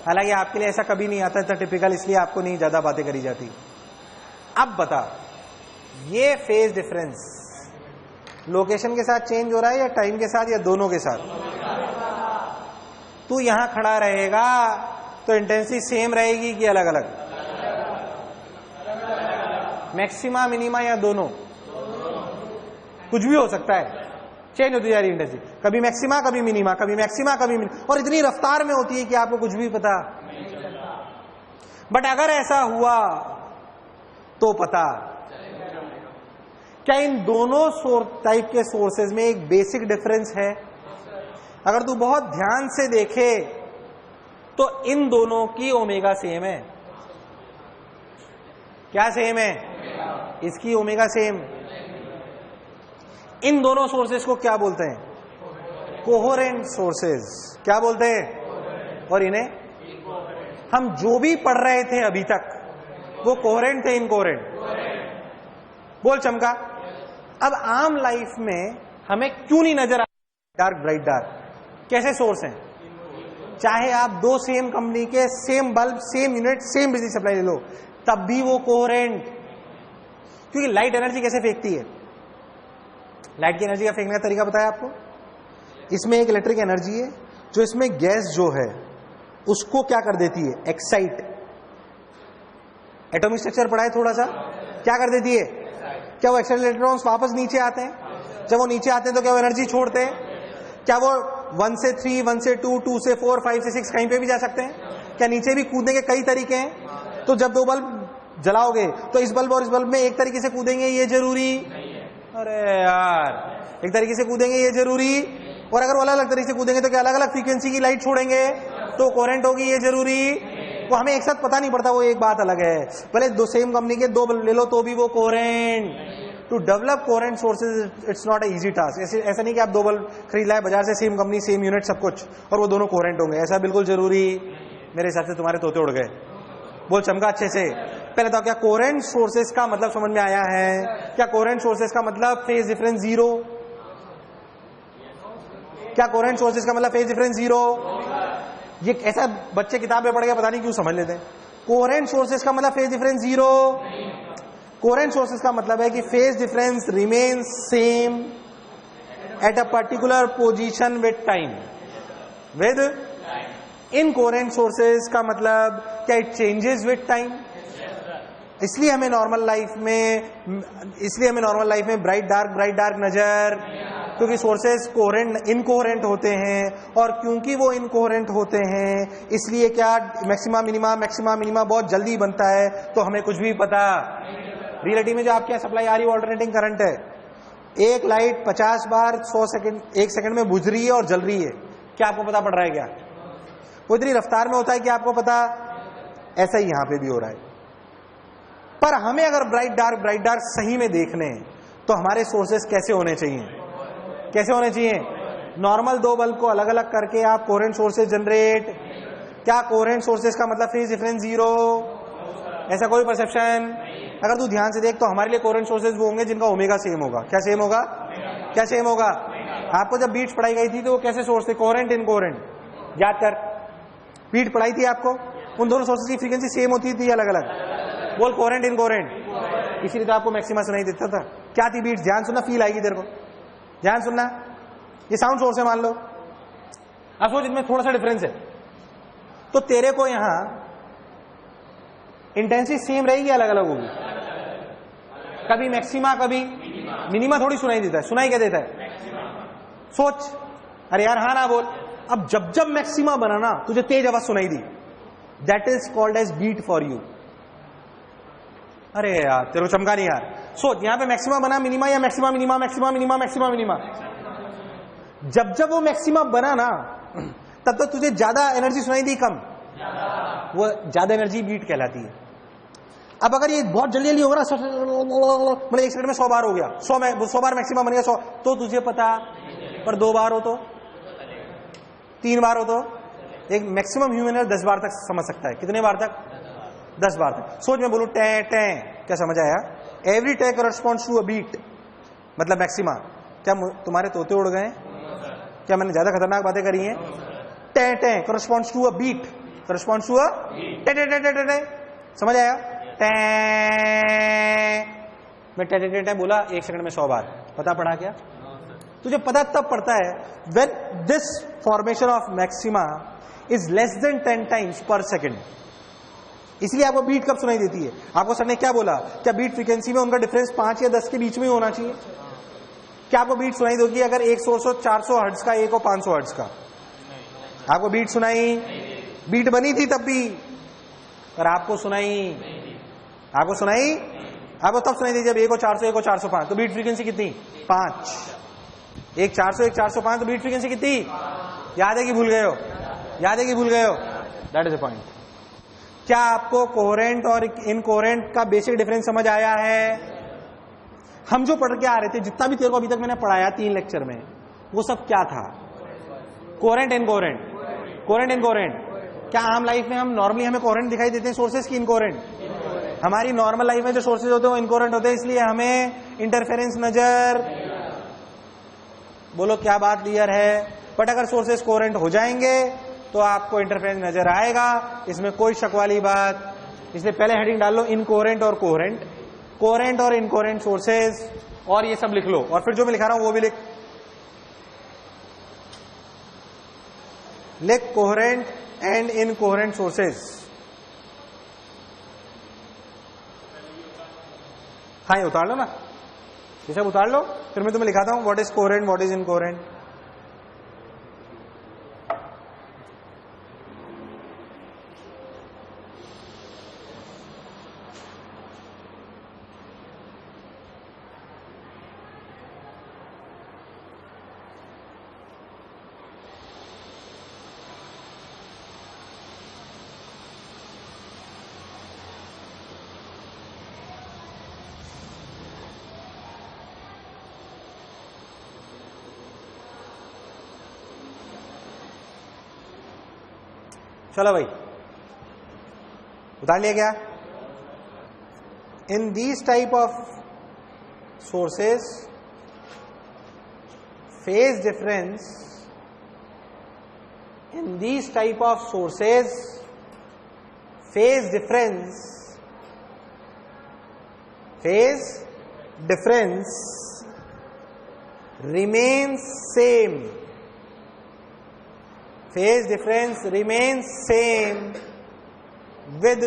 हालांकि आपके लिए ऐसा कभी नहीं आता था टिपिकल, इसलिए आपको नहीं ज्यादा बातें करी जाती। अब बता, ये फेज डिफरेंस लोकेशन के साथ चेंज हो रहा है या टाइम के साथ या दोनों के साथ? तू यहां खड़ा रहेगा तो इंटेंसिटी सेम रहेगी कि अलग अलग? मैक्सिमा मिनिमा या दोनों? कुछ भी हो सकता है, चेंज होती जा रही इंटेंसिटी, कभी मैक्सिमा कभी मिनिमा, कभी मैक्सिमा कभी मिनिमा, और इतनी रफ्तार में होती है कि आपको कुछ भी पता। बट अगर ऐसा हुआ तो पता क्या इन दोनों टाइप के सोर्सेज में एक बेसिक डिफरेंस है? अगर तू बहुत ध्यान से देखे तो इन दोनों की ओमेगा सेम है। क्या सेम है? इसकी ओमेगा सेम। इन दोनों सोर्सेज को क्या बोलते हैं? Coherent sources. क्या बोलते हैं? और इन्हें हम जो भी पढ़ रहे थे अभी तक वो कोहेरेंट थे, इनकोहेरेंट? बोल चमका। अब आम लाइफ में हमें क्यों नहीं नजर आता डार्क ब्राइट डार्क? कैसे सोर्स हैं? चाहे आप दो सेम कंपनी के same bulb, same unit, same बिजली सप्लाई ले लो, तब भी वो कोहेरेंट। क्योंकि लाइट एनर्जी कैसे फेंकती है? लाइट की एनर्जी का फेंकने का तरीका बताया आपको। इसमें एक इलेक्ट्रिक एनर्जी है जो इसमें गैस जो है उसको क्या कर देती है? एक्साइट। एटॉमिक स्ट्रक्चर पढ़ा है थोड़ा सा, क्या कर देती है? क्या वो एक्साइटेड इलेक्ट्रॉन्स वापस नीचे आते हैं? जब वो नीचे आते हैं तो क्या वो एनर्जी छोड़ते हैं? क्या वो 1 से 3, 1 से 2, 2 से 4, 5 से 6 कहीं पे भी जा सकते हैं? क्या नीचे भी कूदने के कई तरीके हैं? तो जब दो बल्ब जलाओगे तो इस बल्ब और इस बल्ब में एक तरीके से कूदेंगे ये जरूरी? अरे यार, एक तरीके से कूदेंगे ये जरूरी? और अगर वो अलग अलग तरीके से कूदेंगे तो क्या अलग अलग फ्रीक्वेंसी की लाइट छोड़ेंगे तो कोहेरेंट होगी ये जरूरी? वो हमें एक साथ पता नहीं पड़ता, वो एक बात अलग है। भले दो सेम कंपनी के दो बल्ब ले लो तो भी वो coherent. To develop coherent sources it's not a easy task. ऐसा नहीं कि आप दो बल्ब खरीद लाए बाजार से, सेम कंपनी सेम यूनिट सब कुछ, और वो दोनों कोहेरेंट होंगे, ऐसा बिल्कुल जरूरी? मेरे हिसाब से तुम्हारे तोते उड़ गए। बोल चमका अच्छे से। पहले तो क्या कोहेरेंट सोर्सेज का मतलब समझ में आया है? क्या कोहेरेंट सोर्सेज का मतलब फेज डिफरेंस जीरो? क्या कोहेरेंट सोर्सेज का मतलब फेज डिफरेंस जीरो? ये ऐसा बच्चे किताब में पढ़ के पता नहीं क्यों समझ लेते हैं। कोहेरेंट सोर्सेज का मतलब phase difference zero. Coherent sources का मतलब है कि phase difference remains same at a particular position with time. With incoherent sources का मतलब क्या इट चेंजेस विद टाइम? इसलिए हमें नॉर्मल लाइफ में ब्राइट डार्क नजर, क्योंकि सोर्सेज कोहेरेंट इनकोहेरेंट होते हैं, और क्योंकि वो इनकोहेरेंट होते हैं इसलिए क्या मैक्सिमा मिनिमा बहुत जल्दी बनता है, तो हमें कुछ भी पता। रियलिटी में जो आपके यहाँ सप्लाई आ रही है ऑल्टरनेटिंग करंट है, एक लाइट 50 बार 100 सेकंड 1 सेकंड में बुझ रही है और जल रही है, क्या आपको पता पड़ रहा है? क्या वो इतनी रफ्तार में होता है कि आपको पता? ऐसा ही यहां पे भी हो रहा है। पर हमें अगर ब्राइट डार्क सही में देखने हैं तो हमारे सोर्सेस कैसे होने चाहिए? कैसे होने चाहिए? नॉर्मल दो बल्ब को अलग अलग करके आप कोहेरेंट सोर्सेज जनरेट। क्या कोहेरेंट सोर्सेज का मतलब फेज डिफरेंस जीरो? ऐसा कोई परसेप्शन? अगर तू ध्यान से देख तो हमारे लिए कोहेरेंट सोर्सेज वो होंगे जिनका ओमेगा सेम होगा। क्या सेम होगा? क्या सेम होगा? आपको जब बीट्स पढ़ाई गई थी तो वो कैसे सोर्स थे? Coherent incoherent? याद कर, बीट पढ़ाई थी आपको, उन दोनों सोर्सेज की फ्रीक्वेंसी सेम होती थी अलग अलग? बोल कोहेरेंट इनकोहेरेंट। इसीलिए तो आपको मैक्सिमा सुनाई देता था। क्या थी बीट्स? ध्यान सुनना, फील आएगी तेरे को, ध्यान सुनना। ये साउंड सोर्स है मान लो, अब सोच इनमें थोड़ा सा डिफरेंस है, तो तेरे को यहां इंटेंसिटी सेम रहेगी, अलग अलग होगी? कभी मैक्सिमा कभी मिनिमा थोड़ी सुनाई देता है। सुनाई क्या देता है? सोच, अरे यार हाँ ना बोल। अब जब जब मैक्सिमा बना ना, तुझे तेज आवाज सुनाई दी, that is called as beat for you. अरे यार तेरे को चमका नहीं यार। सोच, यहां पे मैक्सिमा बना मिनिमा या maxima minima, maxima minima, maxima minima. जब जब वो मैक्सिमा बना ना, तब तो तुझे ज्यादा एनर्जी सुनाई दी, कम? वो ज्यादा एनर्जी बीट कहलाती है। अब अगर ये बहुत जल्दी जल्दी होगा ना, मतलब 1 सेकंड में 100 बार हो गया, 100 बार मैक्सिमम बन गया 100, तो तुझे पता। पर 2 बार हो तो, 3 बार हो तो, एक मैक्सिमम ह्यूमन 10 बार तक समझ सकता है। कितने बार तक? 10 बार तक। सोच, मैं बोलूं टे टे, क्या समझ आया? एवरी टे करस्पॉन्ड्स टू अ बीट, मतलब मैक्सिमा। क्या तुम्हारे तोते उड़ गए? क्या मैंने ज्यादा खतरनाक बातें करी हैं? टे टे corresponds to a beat, corresponds to a टे टे टे टे टे, समझ आया? टे, मैं टे टे टे बोला 1 सेकंड में 100 बार, पता पड़ा क्या? तुझे पता तब पड़ता है when this formation of maxima is less than 10 times per second। इसलिए आपको बीट कब सुनाई देती है? आपको सर ने क्या बोला? क्या बीट फ्रीक्वेंसी में उनका डिफरेंस 5 या 10 के बीच में ही होना चाहिए? क्या आपको बीट सुनाई देगी अगर 100 400 हर्ट्ज का एक और 500 हर्ट्ज का? आपको बीट सुनाई? बीट बनी थी तब भी, पर आपको सुनाई? आपको सुनाई? आपको तब सुनाई दी जब 1 और 400 1 और 405। तो बीट फ्रीक्वेंसी कितनी? 5। 1 400 1 405, तो बीट फ्रीक्वेंसी कितनी? याद है कि भूल गए हो? याद है कि भूल गए हो? That is the point. क्या आपको कोहेरेंट और इनकोहेरेंट का बेसिक डिफरेंस समझ आया है? हम जो पढ़ के आ रहे थे, जितना भी तेरे को अभी तक मैंने पढ़ाया 3 लेक्चर में, वो सब क्या था? Coherent incoherent, coherent incoherent. क्या आम लाइफ में हम नॉर्मली हमें कोहेरेंट दिखाई देते हैं सोर्सेस की इनकोहेरेंट? हमारी नॉर्मल लाइफ में जो सोर्सेज होते हैं वो इनकोहेरेंट होते हैं, इसलिए हमें इंटरफेरेंस नजर। बोलो क्या बात क्लियर है? बट अगर सोर्सेस कोहेरेंट हो जाएंगे तो आपको इंटरफेरेंस नजर आएगा, इसमें कोई शक वाली बात। इसलिए पहले हेडिंग डाल लो इनकोहेरेंट और कोहेरेंट, कोहेरेंट और इनकोहेरेंट सोर्सेज, और ये सब लिख लो। और फिर जो मैं लिखा रहा हूं वो भी लिख कोहेरेंट एंड इनकोहेरेंट सोर्सेज। हाँ, ये उतार लो ना, ये सब उतार लो, फिर मैं तुम्हें लिखाता हूं what is coherent, what is incoherent. चलो भाई, उतार लिया क्या? In these type of sources phase difference, in these type of sources phase difference remains same. Phase difference remains same with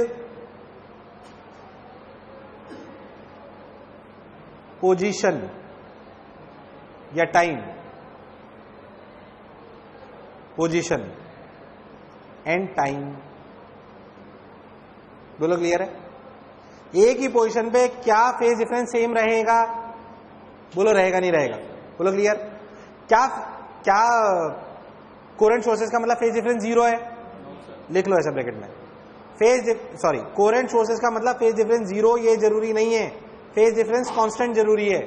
position या time, position and time। बोलो clear है? एक ही position पे क्या फेज डिफरेंस सेम रहेगा? बोलो रहेगा नहीं रहेगा? बोलो क्लियर? क्या कोहेरेंट सोर्सेज का मतलब फेज डिफरेंस 0 है? लिख लो ऐसा ब्रैकेट में। कोहेरेंट सोर्सेज का मतलब फेज डिफरेंस 0 ये जरूरी नहीं है, फेज डिफरेंस कांस्टेंट जरूरी है।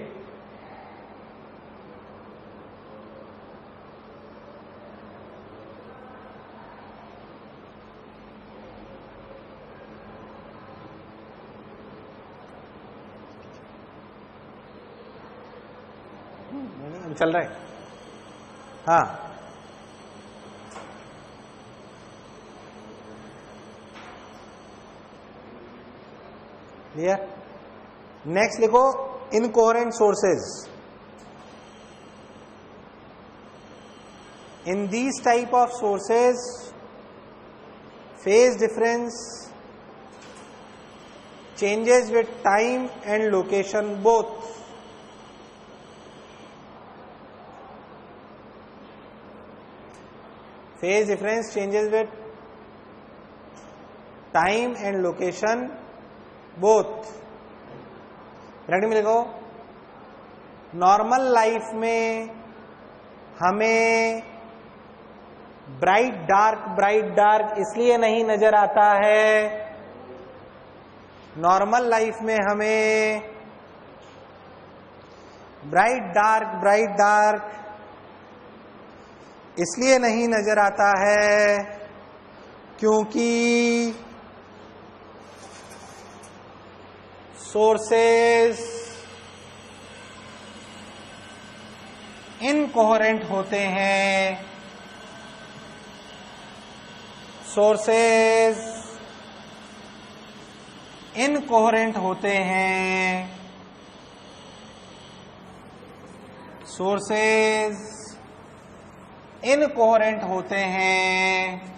चल रहा है? हाँ, क्लियर? नेक्स्ट लिखो incoherent sources. In these type of sources phase difference changes with time and location both. Phase difference changes with time and location both. Bracket में लिखो, नॉर्मल लाइफ में हमें ब्राइट डार्क इसलिए नहीं नजर आता है, नॉर्मल लाइफ में हमें ब्राइट डार्क इसलिए नहीं नजर आता है क्योंकि सोर्सेस इनकोहेरेंट होते हैं, सोर्सेस इनकोहेरेंट होते हैं, सोर्सेस इनकोहेरेंट होते हैं।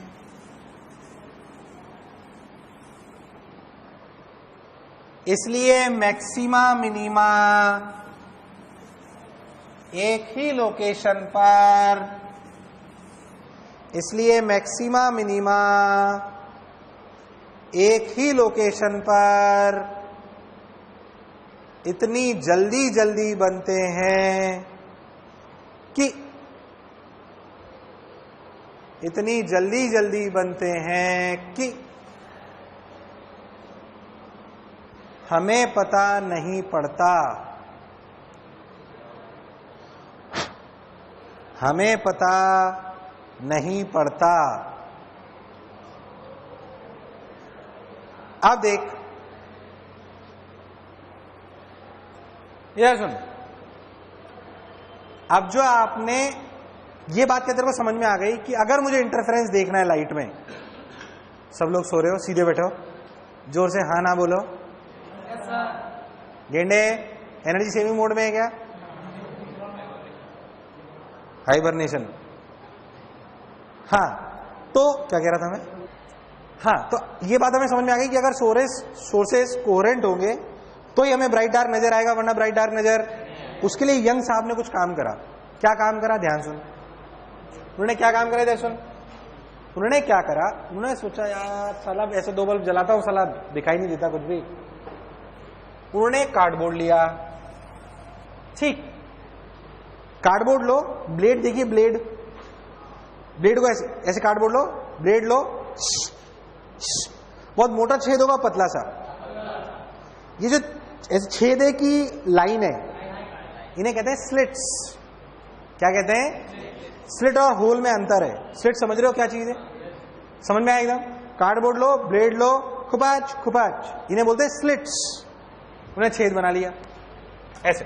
इसलिए मैक्सिमा मिनिमा एक ही लोकेशन पर, इसलिए मैक्सिमा मिनिमा एक ही लोकेशन पर इतनी जल्दी बनते हैं कि इतनी जल्दी बनते हैं कि हमें पता नहीं पड़ता, हमें पता नहीं पड़ता। अब देख, यह सुन, अब जो आपने ये बात क्या तेरे को समझ में आ गई कि अगर मुझे इंटरफेरेंस देखना है लाइट में, सब लोग सो रहे हो, सीधे बैठो, जोर से हाँ ना बोलो। गेंडे एनर्जी सेविंग मोड में है क्या? हाइबरनेशन। हाँ, तो क्या कह रहा था मैं? हाँ, तो ये बात हमें समझ में आ गई कि अगर सोर्सेस कोहेरेंट होंगे तो ही हमें ब्राइट डार्क नजर आएगा, वरना ब्राइट डार्क नजर। उसके लिए यंग साहब ने कुछ काम करा। क्या काम करा? ध्यान सुन। उन्होंने क्या काम करा? ध्यान सुन। उन्होंने क्या करा? उन्होंने सोचा यार साला ऐसे 2 बल्ब जलाता हूं, साला दिखाई नहीं देता कुछ भी। उन्होंने कार्डबोर्ड लिया, ठीक, कार्डबोर्ड लो, ब्लेड देखिए, ब्लेड को ऐसे कार्डबोर्ड लो, ब्लेड लो, बहुत मोटा छेद होगा, पतला सा। ये जो ऐसे छेदे की लाइन है, इन्हें कहते हैं स्लिट्स। क्या कहते हैं? स्लिट और होल में अंतर है। स्लिट समझ रहे हो क्या चीज है? समझ में आया एकदम? कार्डबोर्ड लो, ब्लेड लो, खुपाच, इन्हें बोलते हैं स्लिट्स। उन्हें छेद बना लिया ऐसे,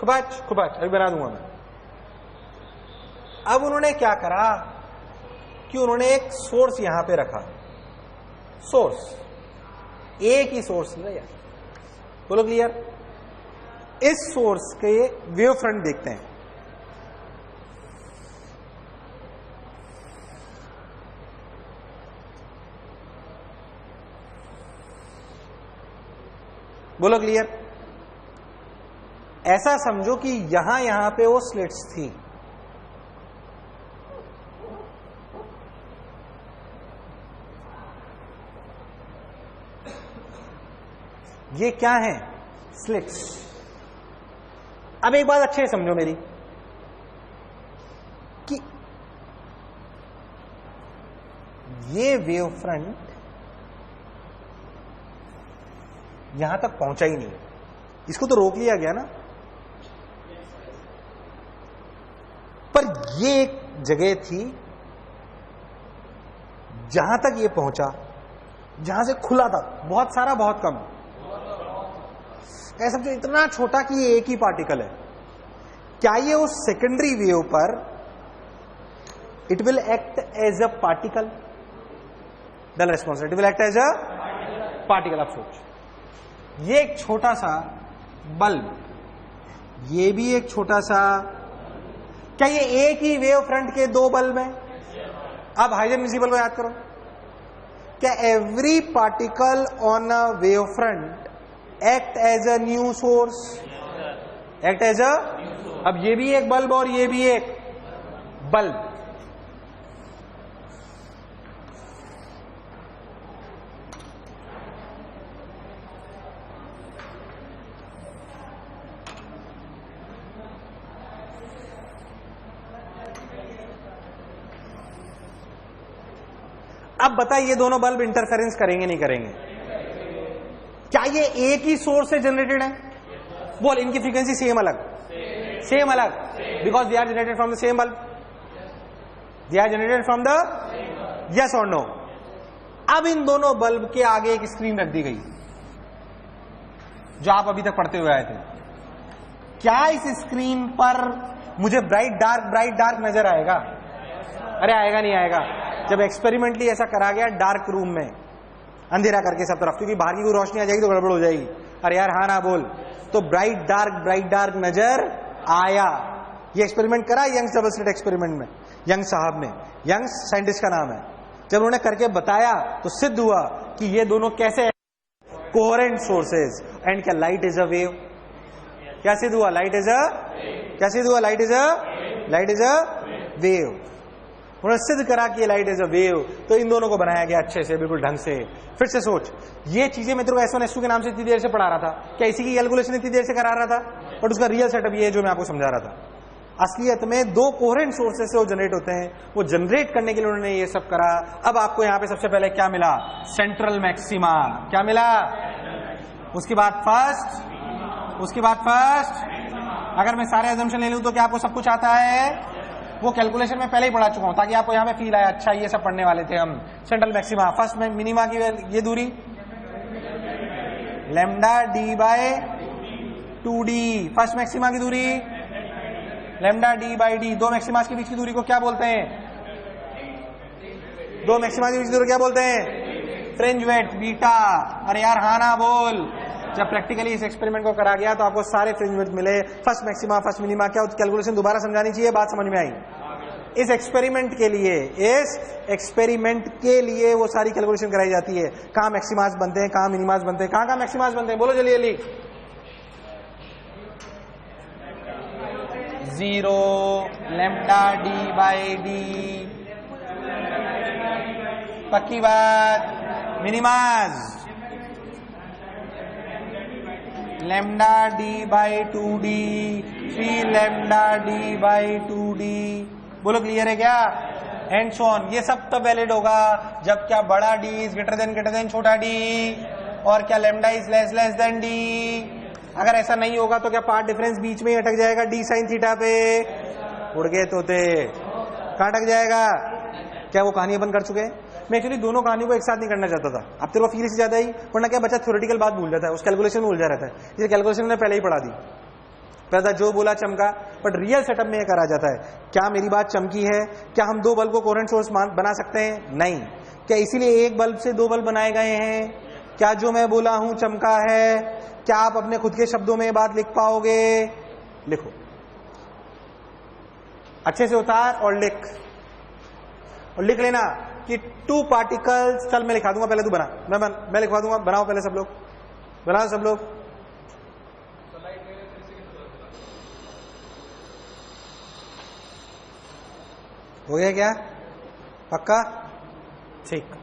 खुपाच, अभी बना दूंगा मैं। अब उन्होंने क्या करा कि उन्होंने एक सोर्स यहां पे रखा, सोर्स, एक ही सोर्स लिया। बोलो क्लियर? इस सोर्स के वेव फ्रंट देखते हैं। बोलो क्लियर? ऐसा समझो कि यहां पे वो स्लिट्स थी, ये क्या है? स्लिट्स। अब एक बात अच्छे से समझो मेरी, कि ये वेव फ्रंट यहां तक पहुंचा ही नहीं, इसको तो रोक लिया गया ना। पर ये एक जगह थी जहां तक ये पहुंचा, जहां से खुला था, बहुत सारा, बहुत कम। ऐसा समझो इतना छोटा कि ये एक ही पार्टिकल है। क्या ये उस सेकेंडरी वेव पर it will act as a particle? The response, it will act as a particle. आप सोच, ये एक छोटा सा बल्ब, ये भी एक छोटा सा, क्या ये एक ही वेव फ्रंट के 2 बल्ब हैं? अब हाइजन प्रिंसिपल को याद करो। क्या every particle on a wave front act as a new source, act as a, अब ये भी एक बल्ब और ये भी एक बल्ब, अब बताइए ये दोनों बल्ब इंटरफेरेंस करेंगे नहीं करेंगे? क्या ये एक ही सोर्स से जनरेटेड है? बोल, इनकी फ्रीक्वेंसी सेम अलग, सेम अलग, because they are generated from the same bulb, they are generated from the, yes और नो? अब इन दोनों बल्ब के आगे एक स्क्रीन रख दी गई जो आप अभी तक पढ़ते हुए आए थे। क्या इस स्क्रीन पर मुझे ब्राइट डार्क नजर आएगा? अरे आएगा नहीं आएगा? जब एक्सपेरिमेंटली ऐसा करा गया डार्क रूम में, अंधेरा करके सब तरफ, क्योंकि बाहर की कोई रोशनी आ जाएगी तो गड़बड़ हो जाएगी। अरे यार हाँ ना बोल, तो ब्राइट डार्क नजर आया। ये एक्सपेरिमेंट करा यंग्स डबल स्लिट एक्सपेरिमेंट में, यंग साहब ने, यंग्स साइंटिस्ट का नाम है। जब उन्होंने करके बताया तो सिद्ध हुआ कि ये दोनों कैसे कोहेरेंट सोर्सेज, एंड क्या लाइट इज अ वेव? क्या सिद्ध हुआ? लाइट इज अ, क्या सिद्ध हुआ? Light is a wave. उन्होंने सिद्ध करा कि लाइट इज अ वेव, तो इन दोनों को बनाया गया अच्छे से, बिल्कुल ढंग से। फिर से सोच, ये चीजें मैं तेरे को S1 S2 के नाम से इतनी देर से पढ़ा रहा था, क्या इसी की कैलकुलेशन इतनी देर से करा रहा था? बट उसका रियल सेटअप ये है जो मैं आपको समझा रहा था। असलियत में दो कोहेरेंट सोर्सेस से वो जनरेट होते हैं, वो जनरेट करने के लिए उन्होंने ये सब करा। अब आपको यहां पे सबसे पहले क्या मिला? Central maxima. क्या मिला? उसके बाद फर्स्ट, उसके बाद फर्स्ट। अगर मैं सारे अजम्पशन ले लूं तो क्या आपको सब कुछ आता है? वो कैलकुलेशन में पहले ही पढ़ा चुका हूं ताकि आपको यहां पे फील आया, अच्छा ये सब पढ़ने वाले थे हम। सेंट्रल मैक्सिमा, फर्स्ट में मिनिमा की ये दूरी lambda D by 2d, first maxima की दूरी लैम्डा डी बाई डी। दो मैक्सिमास के बीच की दूरी को क्या बोलते हैं? दो मैक्सिमा के बीच की दूरी क्या बोलते हैं? Fringe width, beta. अरे यार हाँ ना बोल। जब प्रैक्टिकली इस एक्सपेरिमेंट को करा गया तो आपको सारे फ्रिंज वेट मिले, फर्स्ट मैक्सिमा, फर्स्ट मिनिमा। क्या कैलकुलेशन दोबारा समझानी चाहिए? बात समझ में आई? इस एक्सपेरिमेंट के लिए, इस एक्सपेरिमेंट के लिए वो सारी कैलकुलेशन कराई जाती है। कहां मैक्सिमास बनते हैं, कहां मिनिमास बनते हैं, कहां मैक्सिमास बनते हैं? बोलो जल्दी जल्दी। 0 लैम्डा डी बाई डी, पक्की बात। मिनिमास lambda D by 2d, 3 lambda D by 2d। बोलो क्लियर है क्या? And so on. ये सब तब वैलिड होगा जब क्या बड़ा डी इज ग्रेटर देन छोटा डी, और क्या lambda is less than D. अगर ऐसा नहीं होगा तो क्या पार्ट डिफरेंस बीच में ही अटक जाएगा डी साइन थीटा पे? उड़ गए तोते, कहां अटक जाएगा? क्या वो कहानी अपन कर चुके हैं? मैं एक्चुअली दोनों कहानियों को एक साथ नहीं करना चाहता था, अब तेरे को फील से ज्यादा ही, वरना क्या बच्चा थ्योरेटिकल बात भूल जाता है, उस कैलकुलेशन में उलझा रहता है। ये कैलकुलेशन मैंने पहले ही पढ़ा दी, पहला जो बोला चमका। बट रियल सेटअप में ये करा जाता है। क्या मेरी बात चमकी है? क्या हम दो बल्ब को कोहेरेंट सोर्स बना सकते हैं? नहीं। क्या इसीलिए एक बल्ब से दो बल्ब बनाए गए हैं? क्या जो मैं बोला हूं चमका है? क्या आप अपने खुद के शब्दों में बात लिख पाओगे? लिखो, अच्छे से उतार और लिख, और लिख लेना कि 2 पार्टिकल्स। चल मैं लिखा दूंगा, पहले तू बना, मैं लिखवा दूंगा। बनाओ पहले सब लोग, बनाओ सब लोग। हो गया क्या? पक्का? ठीक।